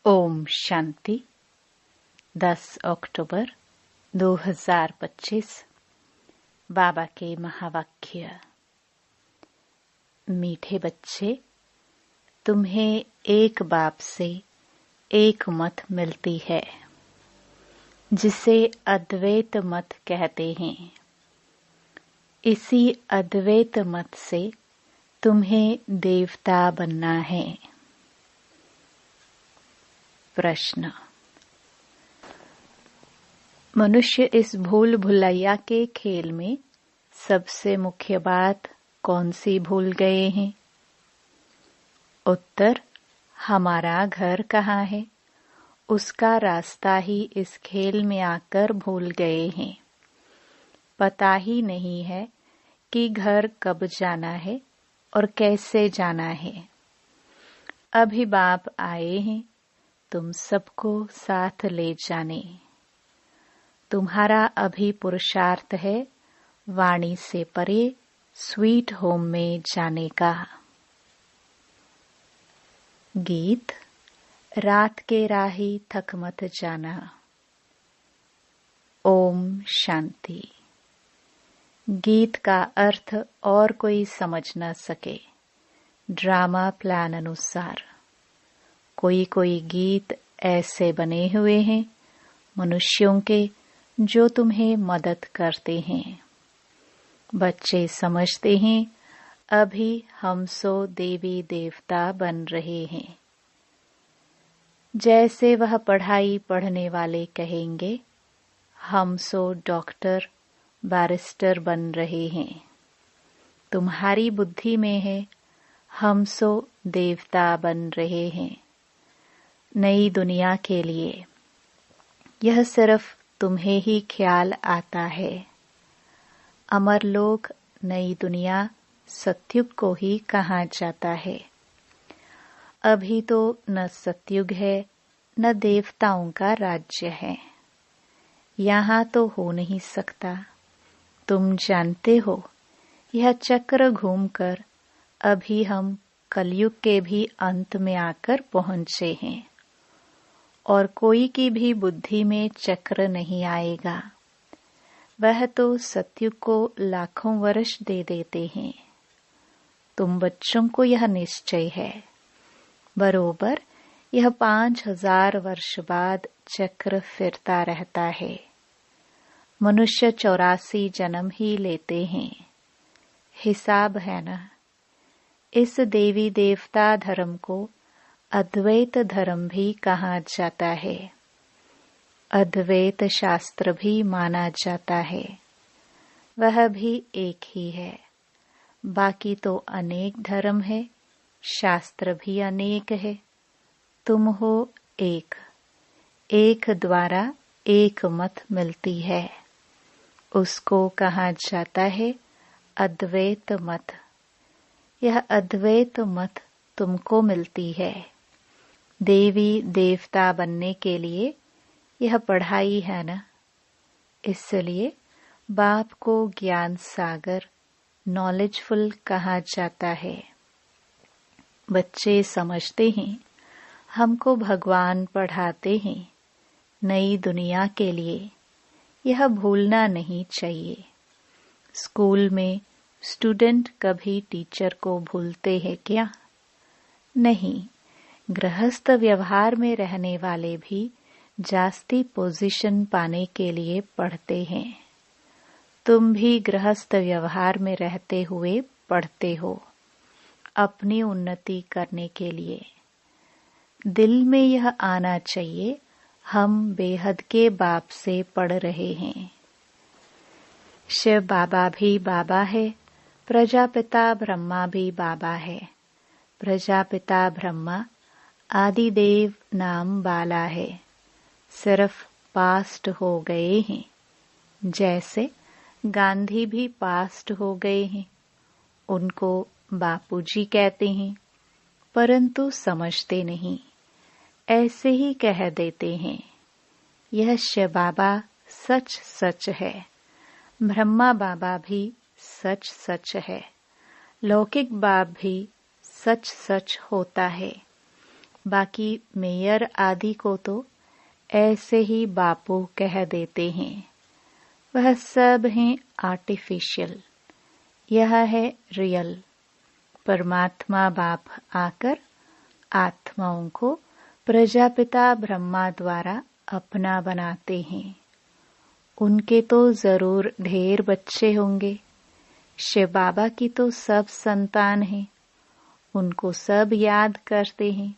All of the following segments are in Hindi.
ओम शांति। 10 अक्टूबर 2025। बाबा के महावाक्य। मीठे बच्चे, तुम्हें एक बाप से एक मत मिलती है जिसे अद्वैत मत कहते हैं। इसी अद्वैत मत से तुम्हें देवता बनना है। प्रश्न। मनुष्य इस भूल भुलैया के खेल में सबसे मुख्य बात कौन सी भूल गए हैं? उत्तर, हमारा घर कहाँ है उसका रास्ता ही इस खेल में आकर भूल गए हैं। पता ही नहीं है कि घर कब जाना है और कैसे जाना है। अभी बाप आए हैं तुम सबको साथ ले जाने। तुम्हारा अभी पुरुषार्थ है वाणी से परे स्वीट होम में जाने का। गीत। रात के राही थक मत जाना। ओम शांति। गीत का अर्थ और कोई समझ न सके। ड्रामा प्लान अनुसार कोई कोई गीत ऐसे बने हुए हैं मनुष्यों के जो तुम्हें मदद करते हैं। बच्चे समझते हैं अभी हम सो देवी देवता बन रहे हैं। जैसे वह पढ़ाई पढ़ने वाले कहेंगे हम सो डॉक्टर बैरिस्टर बन रहे हैं। तुम्हारी बुद्धि में है हम सो देवता बन रहे हैं। नई दुनिया के लिए यह सिर्फ तुम्हें ही ख्याल आता है। अमर लोक नई दुनिया सतयुग को ही कहा जाता है। अभी तो न सतयुग है न देवताओं का राज्य है। यहाँ तो हो नहीं सकता। तुम जानते हो यह चक्र घूमकर अभी हम कलयुग के भी अंत में आकर पहुँचे हैं और कोई की भी बुद्धि में चक्र नहीं आएगा। वह तो सतयुग को लाखों वर्ष दे देते हैं। तुम बच्चों को यह निश्चय है बरोबर यह 5000 वर्ष बाद चक्र फिरता रहता है। मनुष्य 84 जन्म ही लेते हैं। हिसाब है ना। इस देवी देवता धर्म को अद्वैत धर्म भी कहा जाता है। अद्वैत शास्त्र भी माना जाता है। वह भी एक ही है। बाकी तो अनेक धर्म है, शास्त्र भी अनेक है। तुम हो एक। एक द्वारा एक मत मिलती है। उसको कहा जाता है अद्वैत मत। यह अद्वैत मत तुमको मिलती है। देवी देवता बनने के लिए यह पढ़ाई है ना। इसलिए बाप को ज्ञान सागर नॉलेजफुल कहा जाता है। बच्चे समझते हैं हमको भगवान पढ़ाते हैं नई दुनिया के लिए। यह भूलना नहीं चाहिए। स्कूल में स्टूडेंट कभी टीचर को भूलते हैं क्या? नहीं। गृहस्थ व्यवहार में रहने वाले भी जास्ती पोजीशन पाने के लिए पढ़ते हैं। तुम भी गृहस्थ व्यवहार में रहते हुए पढ़ते हो अपनी उन्नति करने के लिए। दिल में यह आना चाहिए हम बेहद के बाप से पढ़ रहे हैं। शिव बाबा भी बाबा है। प्रजापिता ब्रह्मा भी बाबा है। प्रजापिता ब्रह्मा आदिदेव नाम बाला है। सिर्फ पास्ट हो गए हैं। जैसे गांधी भी पास्ट हो गए हैं। उनको बापूजी कहते हैं परंतु समझते नहीं। ऐसे ही कह देते हैं। यह शिव बाबा सच सच है। ब्रह्मा बाबा भी सच सच है। लौकिक बाप भी सच सच होता है। बाकी मेयर आदि को तो ऐसे ही बापू कह देते हैं। वह सब हैं आर्टिफिशियल, यह है रियल। परमात्मा बाप आकर आत्माओं को प्रजापिता ब्रह्मा द्वारा अपना बनाते हैं। उनके तो जरूर ढेर बच्चे होंगे। शिव बाबा की तो सब संतान हैं, उनको सब याद करते हैं।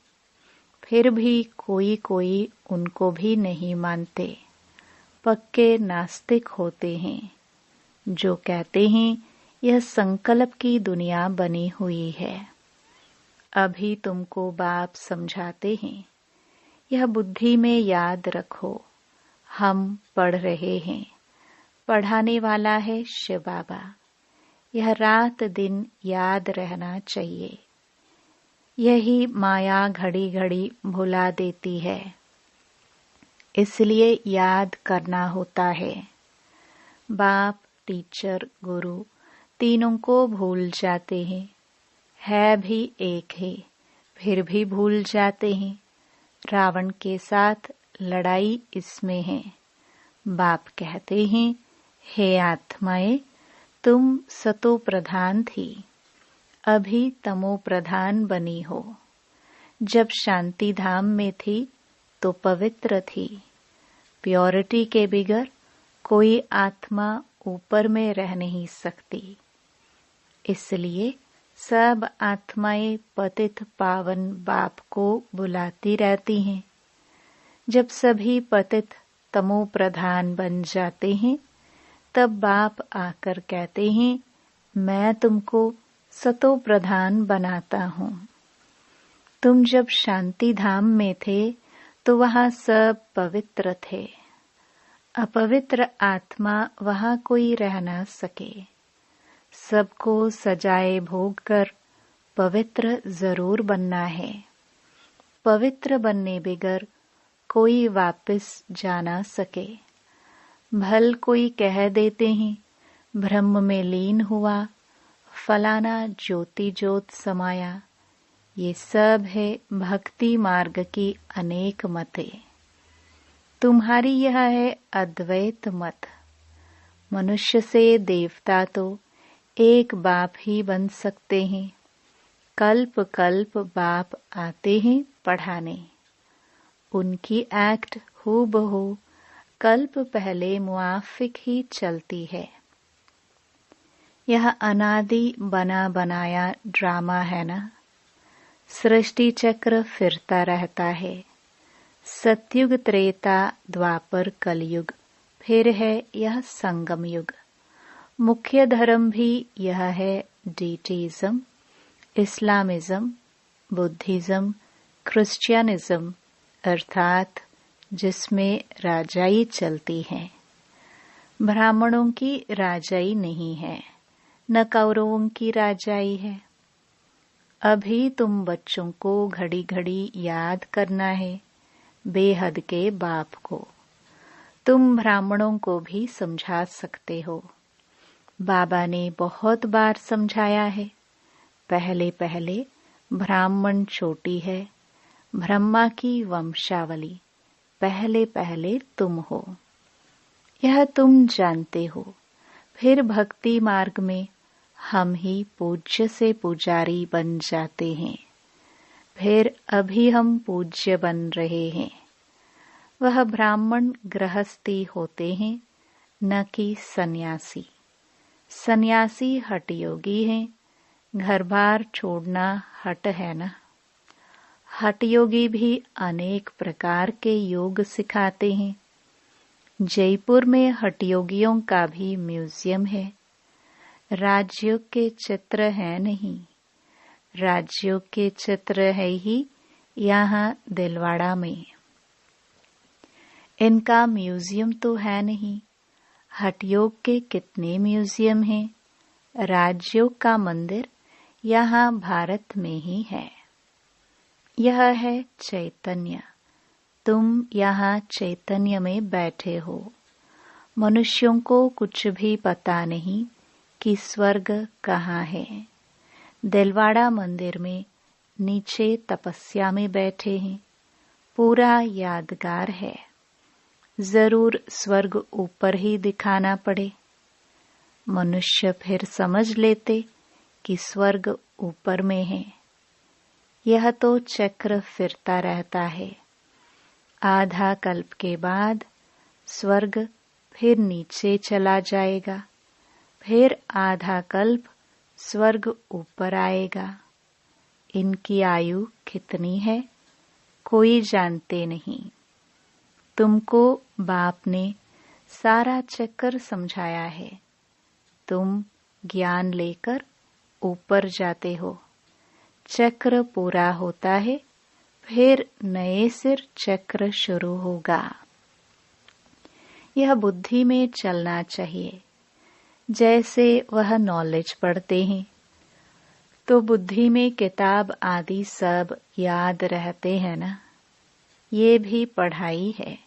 फिर भी कोई कोई उनको भी नहीं मानते, पक्के नास्तिक होते हैं, जो कहते हैं यह संकल्प की दुनिया बनी हुई है। अभी तुमको बाप समझाते हैं, यह बुद्धि में याद रखो, हम पढ़ रहे हैं। पढ़ाने वाला है शिव बाबा। यह रात दिन याद रहना चाहिए। यही माया घड़ी घड़ी भुला देती है, इसलिए याद करना होता है। बाप, टीचर, गुरु तीनों को भूल जाते हैं। है भी एक है, फिर भी भूल जाते हैं। रावण के साथ लड़ाई इसमें है। बाप कहते हैं, हे आत्माएं, तुम सतो प्रधान थी, अभी तमो प्रधान बनी हो। जब शांति धाम में थी तो पवित्र थी। प्योरिटी के बिगर कोई आत्मा ऊपर में रह नहीं सकती। इसलिए सब आत्माएं पतित पावन बाप को बुलाती रहती हैं। जब सभी पतित तमो प्रधान बन जाते हैं, तब बाप आकर कहते हैं, मैं तुमको सतो प्रधान बनाता हूँ। तुम जब शांति धाम में थे तो वहाँ सब पवित्र थे। अपवित्र आत्मा वहाँ कोई रह न सके। सबको सजाए भोग कर पवित्र जरूर बनना है। पवित्र बनने बिगर कोई वापस जा न सके। भल कोई कह देते हैं, ब्रह्म में लीन हुआ, फलाना ज्योति ज्योत समाया। ये सब है भक्ति मार्ग की अनेक मतें। तुम्हारी यह है अद्वैत मत। मनुष्य से देवता तो एक बाप ही बन सकते हैं। कल्प कल्प बाप आते हैं पढ़ाने। उनकी एक्ट हूबहू कल्प पहले मुआफिक ही चलती है। यह अनादि बना बनाया ड्रामा है ना। सृष्टि चक्र फिरता रहता है। सतयुग, त्रेता, द्वापर, कलयुग, फिर है यह संगम युग। मुख्य धर्म भी यह है डीटीज्म, इस्लामिज्म, बुद्धिज्म, क्रिश्चियनिज्म, अर्थात जिसमें राजाई चलती है। ब्राह्मणों की राजाई नहीं है, न कौरवों की राजाई है। अभी तुम बच्चों को घड़ी घड़ी याद करना है बेहद के बाप को। तुम ब्राह्मणों को भी समझा सकते हो। बाबा ने बहुत बार समझाया है। पहले पहले ब्राह्मण चोटी है, ब्रह्मा की वंशावली पहले पहले तुम हो। यह तुम जानते हो। फिर भक्ति मार्ग में हम ही पूज्य से पुजारी बन जाते हैं। फिर अभी हम पूज्य बन रहे हैं। वह ब्राह्मण गृहस्थी होते हैं, न कि सन्यासी। सन्यासी हठ योगी हैं। घर बार छोड़ना हठ है ना। हठ योगी भी अनेक प्रकार के योग सिखाते हैं। जयपुर में हठ योगियों का भी म्यूजियम है। राजयोग के चित्र है नहीं। राजयोग के चित्र है ही यहाँ दिलवाड़ा में। इनका म्यूजियम तो है नहीं। हठयोग के कितने म्यूजियम हैं। राजयोग का मंदिर यहाँ भारत में ही है। यह है चैतन्य। तुम यहाँ चैतन्य में बैठे हो। मनुष्यों को कुछ भी पता नहीं कि स्वर्ग कहाँ है। दिलवाड़ा मंदिर में नीचे तपस्या में बैठे हैं, पूरा यादगार है। जरूर स्वर्ग ऊपर ही दिखाना पड़े। मनुष्य फिर समझ लेते कि स्वर्ग ऊपर में है। यह तो चक्र फिरता रहता है। आधा कल्प के बाद स्वर्ग फिर नीचे चला जाएगा, फिर आधा कल्प स्वर्ग ऊपर आएगा। इनकी आयु कितनी है, कोई जानते नहीं। तुमको बाप ने सारा चक्कर समझाया है। तुम ज्ञान लेकर ऊपर जाते हो। चक्र पूरा होता है, फिर नए सिर चक्र शुरू होगा। यह बुद्धि में चलना चाहिए। जैसे वह नॉलेज पढ़ते हैं तो बुद्धि में किताब आदि सब याद रहते हैं ना। ये भी पढ़ाई है।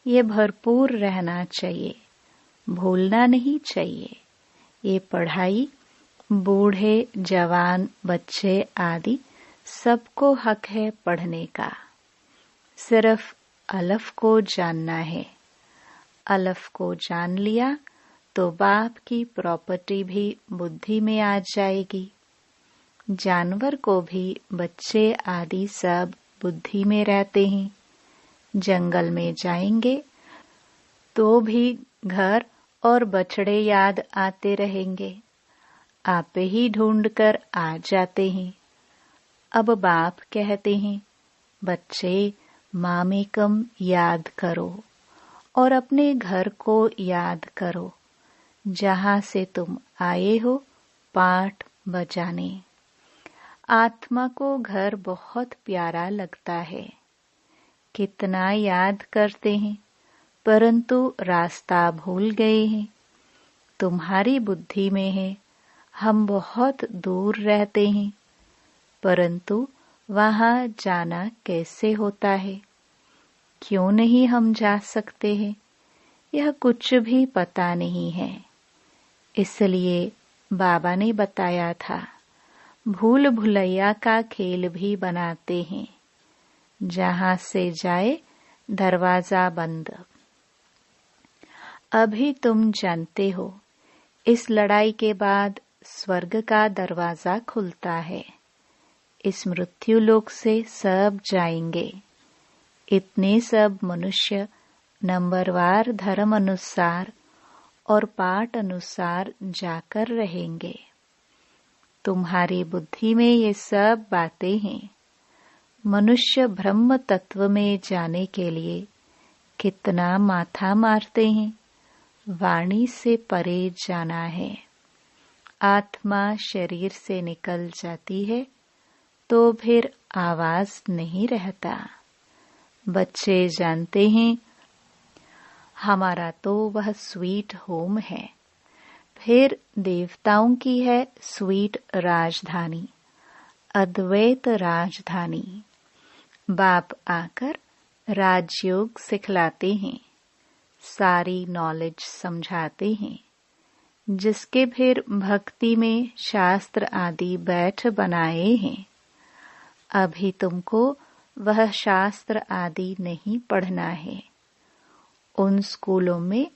ये भरपूर रहना चाहिए, भूलना नहीं चाहिए। ये पढ़ाई बूढ़े, जवान, बच्चे आदि सबको हक है पढ़ने का। सिर्फ अलफ को जानना है। अलफ को जान लिया तो बाप की प्रॉपर्टी भी बुद्धि में आ जाएगी। जानवर को भी बच्चे आदि सब बुद्धि में रहते हैं। जंगल में जाएंगे तो भी घर और बछड़े याद आते रहेंगे। आप ही ढूंढ कर आ जाते हैं। अब बाप कहते हैं, बच्चे मामेकम याद करो और अपने घर को याद करो जहां से तुम आए हो पाठ बजाने। आत्मा को घर बहुत प्यारा लगता है। कितना याद करते हैं, परंतु रास्ता भूल गए हैं। तुम्हारी बुद्धि में है हम बहुत दूर रहते हैं, परंतु वहां जाना कैसे होता है, क्यों नहीं हम जा सकते हैं, यह कुछ भी पता नहीं है। इसलिए बाबा ने बताया था, भूल भुलैया का खेल भी बनाते हैं। जहां से जाए दरवाजा बंद। अभी तुम जानते हो, इस लड़ाई के बाद स्वर्ग का दरवाजा खुलता है। इस मृत्यु लोक से सब जाएंगे। इतने सब मनुष्य नंबरवार धर्म अनुसार और पाठ अनुसार जाकर रहेंगे। तुम्हारी बुद्धि में ये सब बातें हैं। मनुष्य ब्रह्म तत्व में जाने के लिए कितना माथा मारते हैं। वाणी से परे जाना है। आत्मा शरीर से निकल जाती है तो फिर आवाज नहीं रहता। बच्चे जानते हैं हमारा तो वह स्वीट होम है। फिर देवताओं की है स्वीट राजधानी, अद्वैत राजधानी। बाप आकर राजयोग सिखलाते हैं, सारी नॉलेज समझाते हैं, जिसके फिर भक्ति में शास्त्र आदि बैठ बनाए हैं। अभी तुमको वह शास्त्र आदि नहीं पढ़ना है। उन स्कूलों में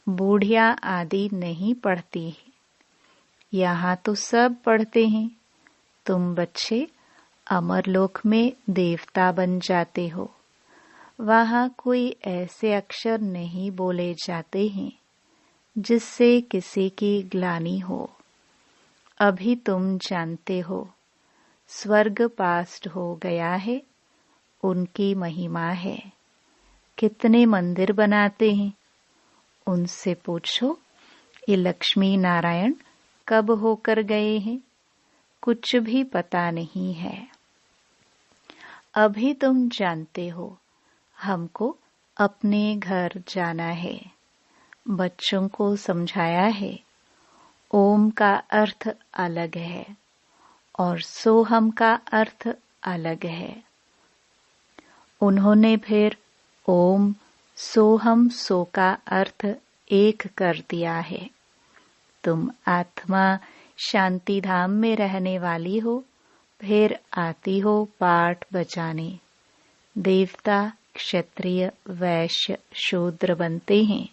बूढ़िया आदि नहीं पढ़ती है। यहाँ तो सब पढ़ते हैं। तुम बच्चे अमरलोक में देवता बन जाते हो। वहाँ कोई ऐसे अक्षर नहीं बोले जाते हैं जिससे किसी की ग्लानि हो। अभी तुम जानते हो, स्वर्ग पास्ट हो गया है, उनकी महिमा है। कितने मंदिर बनाते हैं, उनसे पूछो ये लक्ष्मी नारायण कब होकर गए हैं, कुछ भी पता नहीं है। अभी तुम जानते हो, हमको अपने घर जाना है। बच्चों को समझाया है, ओम का अर्थ अलग है और सोहम का अर्थ अलग है। उन्होंने फिर ओम सोहम सो का अर्थ एक कर दिया है। तुम आत्मा शांति धाम में रहने वाली हो, फिर आती हो पाठ बजाने। देवता, क्षत्रिय, वैश्य, शूद्र बनते हैं।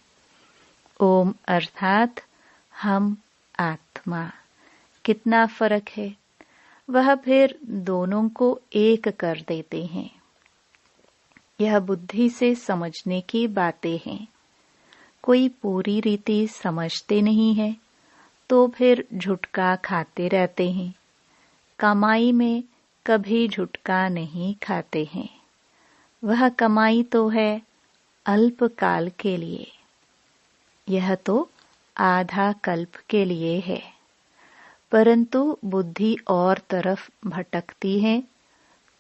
ओम अर्थात हम आत्मा। कितना फर्क है। वह फिर दोनों को एक कर देते हैं। यह बुद्धि से समझने की बातें हैं। कोई पूरी रीति समझते नहीं है तो फिर झुटका खाते रहते हैं। कमाई में कभी झुटका नहीं खाते हैं। वह कमाई तो है अल्पकाल के लिए, यह तो आधा कल्प के लिए है। परंतु बुद्धि और तरफ भटकती है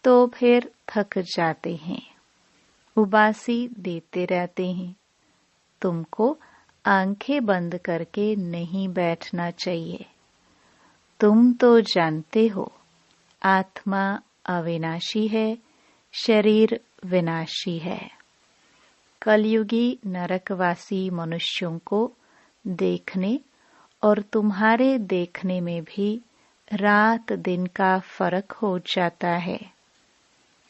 तो फिर थक जाते हैं। उबासी देते रहते हैं। तुमको आंखें बंद करके नहीं बैठना चाहिए। तुम तो जानते हो आत्मा अविनाशी है, शरीर विनाशी है। कलयुगी नरकवासी मनुष्यों को देखने और तुम्हारे देखने में भी रात दिन का फर्क हो जाता है।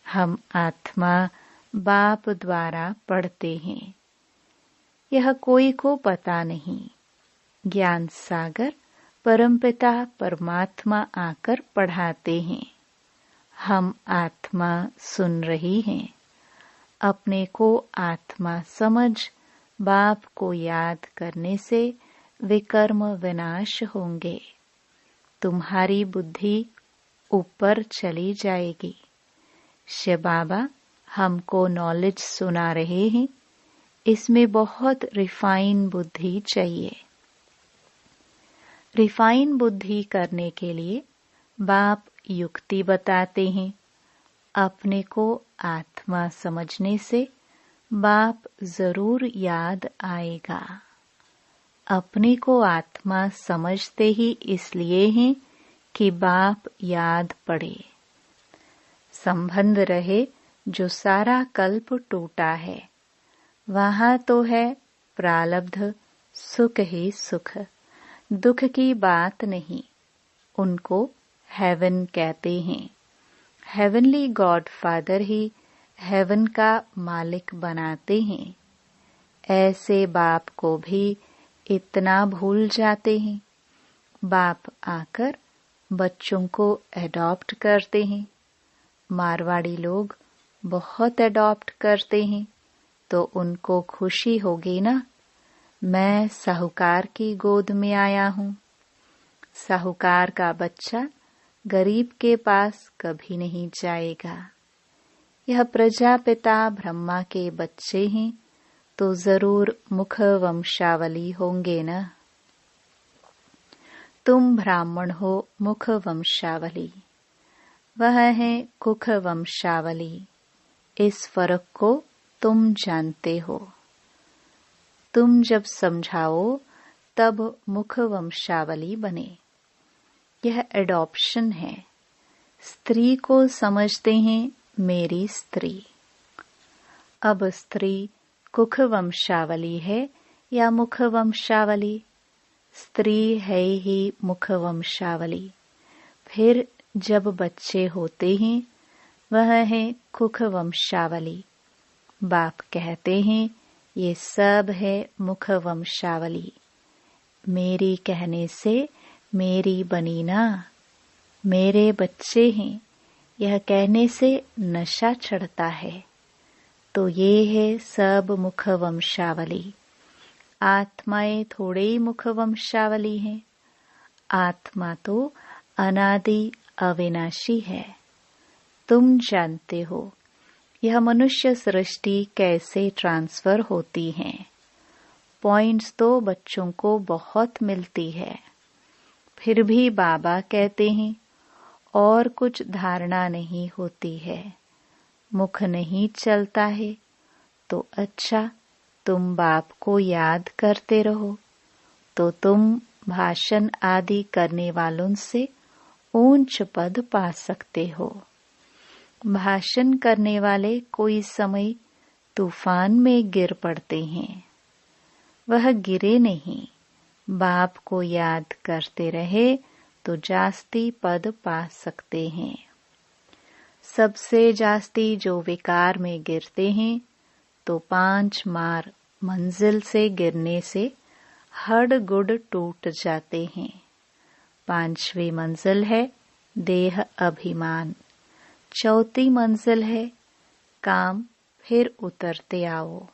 हम आत्मा बाप द्वारा पढ़ते हैं। यह कोई को पता नहीं। ज्ञान सागर परमपिता परमात्मा आकर पढ़ाते हैं। हम आत्मा सुन रही हैं। अपने को आत्मा समझ बाप को याद करने से विकर्म विनाश होंगे। तुम्हारी बुद्धि ऊपर चली जाएगी। शिव बाबा हमको नॉलेज सुना रहे हैं। इसमें बहुत रिफाइन बुद्धि चाहिए। रिफाइन बुद्धि करने के लिए बाप युक्ति बताते हैं। अपने को आत्मा समझने से बाप जरूर याद आएगा। अपने को आत्मा समझते ही इसलिए हैं कि बाप याद पड़े। संबंध रहे जो सारा कल्प टूटा है। वहाँ तो है प्रालब्ध, सुख ही सुख, दुख की बात नहीं। उनको हेवन कहते हैं। हेवनली गॉड फादर ही हेवन का मालिक बनाते हैं। ऐसे बाप को भी इतना भूल जाते हैं। बाप आकर बच्चों को एडॉप्ट करते हैं। मारवाड़ी लोग बहुत एडॉप्ट करते हैं तो उनको खुशी होगी ना। मैं साहूकार की गोद में आया हूँ। साहूकार का बच्चा गरीब के पास कभी नहीं जाएगा। यह प्रजापिता ब्रह्मा के बच्चे हैं तो जरूर मुख वंशावली होंगे ना। तुम ब्राह्मण हो मुख वंशावली, वह है कुख वंशावली। इस फर्क को तुम जानते हो। तुम जब समझाओ तब मुख वंशावली बने। यह एडॉप्शन है। स्त्री को समझते हैं मेरी स्त्री। अब स्त्री कुख वंशावली है या मुख वंशावली? स्त्री है ही मुख वंशावली। फिर जब बच्चे होते हैं वह है कुख वंशावली। बाप कहते हैं ये सब है मुख वंशावली। मेरी कहने से मेरी बनी ना, मेरे बच्चे हैं, यह कहने से नशा चढ़ता है। तो ये है सब मुख वंशावली। आत्माएं थोड़े ही मुख वंशावली हैं। आत्मा तो अनादि अविनाशी है। तुम जानते हो यह मनुष्य सृष्टि कैसे ट्रांसफर होती है। पॉइंट्स तो बच्चों को बहुत मिलती है। फिर भी बाबा कहते हैं और कुछ धारणा नहीं होती है, मुख नहीं चलता है। तो अच्छा, तुम बाप को याद करते रहो तो तुम भाषण आदि करने वालों से ऊंच पद पा सकते हो। भाषण करने वाले कोई समय तूफान में गिर पड़ते हैं। वह गिरे नहीं, बाप को याद करते रहे तो जास्ती पद पा सकते हैं। सबसे जास्ती जो विकार में गिरते हैं तो 5 मार मंजिल से गिरने से हड गुड टूट जाते हैं। 5वीं मंजिल है देह अभिमान, 4थी मंजिल है काम, फिर उतरते आओ।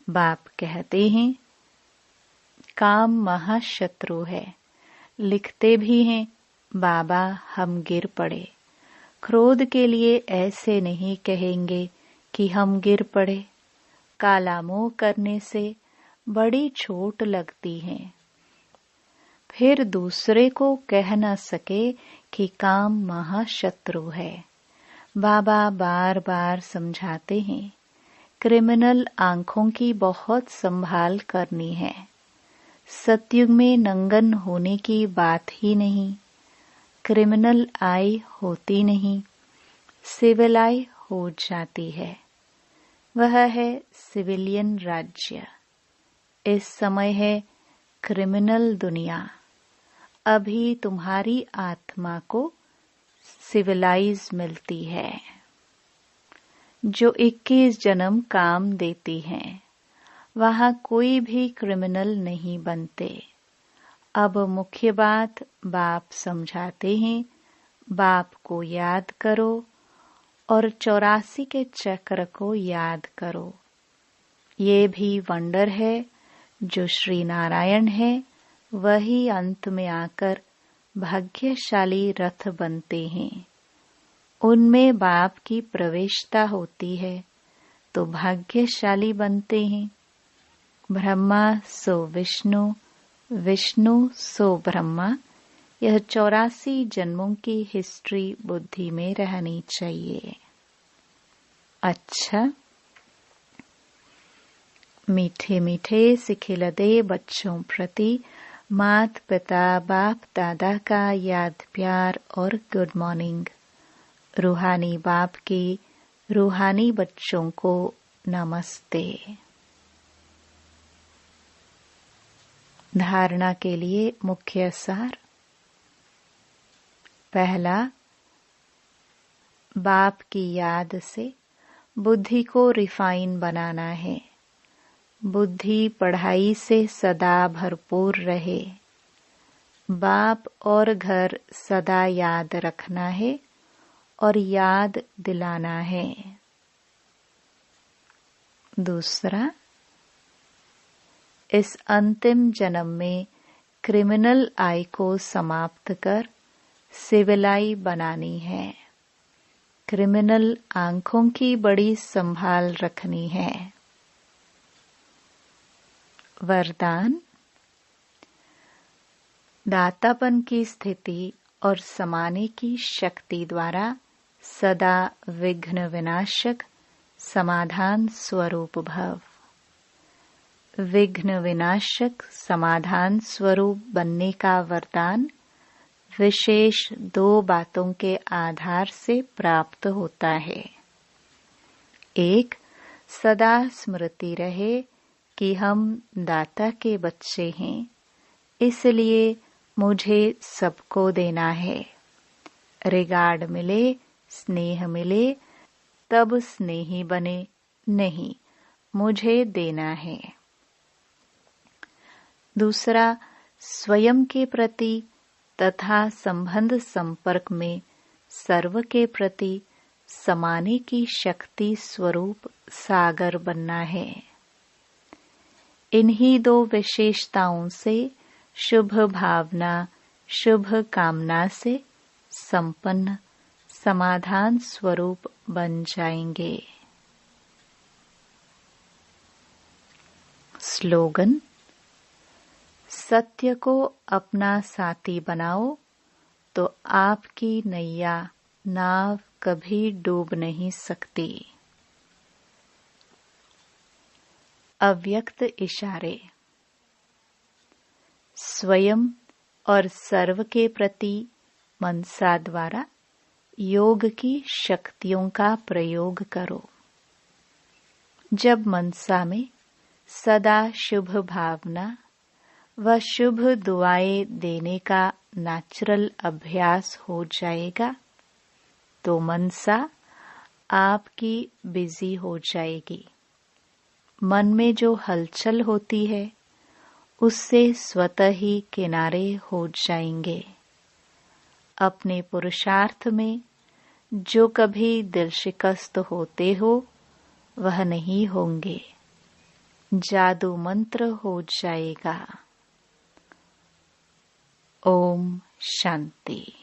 बाप कहते हैं काम महाशत्रु है। लिखते भी हैं बाबा हम गिर पड़े। क्रोध के लिए ऐसे नहीं कहेंगे कि हम गिर पड़े। काला मोह करने से बड़ी चोट लगती है। फिर दूसरे को कह न सके कि काम महाशत्रु है। बाबा बार बार समझाते हैं क्रिमिनल आंखों की बहुत संभाल करनी है। सतयुग में नंगन होने की बात ही नहीं। क्रिमिनल आई होती नहीं, सिविल आई हो जाती है। वह है सिविलियन राज्य। इस समय है क्रिमिनल दुनिया। अभी तुम्हारी आत्मा को सिविलाइज मिलती है जो 21 जन्म काम देती है। वहां कोई भी क्रिमिनल नहीं बनते। अब मुख्य बात बाप समझाते हैं, बाप को याद करो और 84 के चक्र को याद करो। ये भी वंडर है जो श्री नारायण है, वही अंत में आकर भाग्यशाली रथ बनते हैं। उनमें बाप की प्रवेशता होती है तो भाग्यशाली बनते हैं। ब्रह्मा सो विष्णु, विष्णु सो ब्रह्मा। यह 84 जन्मों की हिस्ट्री बुद्धि में रहनी चाहिए। अच्छा, मीठे मीठे सिखिलदे बच्चों प्रति मात पिता बाप दादा का याद प्यार और गुड मॉर्निंग। रूहानी बाप की रूहानी बच्चों को नमस्ते। धारणा के लिए मुख्य सार। पहला, बाप की याद से बुद्धि को रिफाइन बनाना है। बुद्धि पढ़ाई से सदा भरपूर रहे। बाप और घर सदा याद रखना है और याद दिलाना है। दूसरा, इस अंतिम जन्म में क्रिमिनल आई को समाप्त कर सिविल आई बनानी है। क्रिमिनल आंखों की बड़ी संभाल रखनी है। वरदान, दातापन की स्थिति और समाने की शक्ति द्वारा सदा विघ्न विनाशक समाधान स्वरूप भव। विघ्न विनाशक समाधान स्वरूप बनने का वरदान विशेष 2 बातों के आधार से प्राप्त होता है। एक, सदा स्मृति रहे कि हम दाता के बच्चे हैं, इसलिए मुझे सबको देना है। रिगार्ड मिले, स्नेह मिले तब स्नेही बने, नहीं, मुझे देना है। दूसरा, स्वयं के प्रति तथा संबंध संपर्क में सर्व के प्रति समाने की शक्ति स्वरूप सागर बनना है। इन्हीं 2 विशेषताओं से शुभ भावना, शुभ कामना से संपन्न समाधान स्वरूप बन जाएंगे। स्लोगन, सत्य को अपना साथी बनाओ तो आपकी नैया नाव कभी डूब नहीं सकती। अव्यक्त इशारे। स्वयं और सर्व के प्रति मनसा द्वारा योग की शक्तियों का प्रयोग करो। जब मनसा में सदा शुभ भावना व शुभ दुआएं देने का नेचुरल अभ्यास हो जाएगा, तो मनसा आपकी बिजी हो जाएगी। मन में जो हलचल होती है उससे स्वतः ही किनारे हो जाएंगे। अपने पुरुषार्थ में जो कभी दिल शिकस्त होते हो वह नहीं होंगे। जादू मंत्र हो जाएगा। ओम शांति।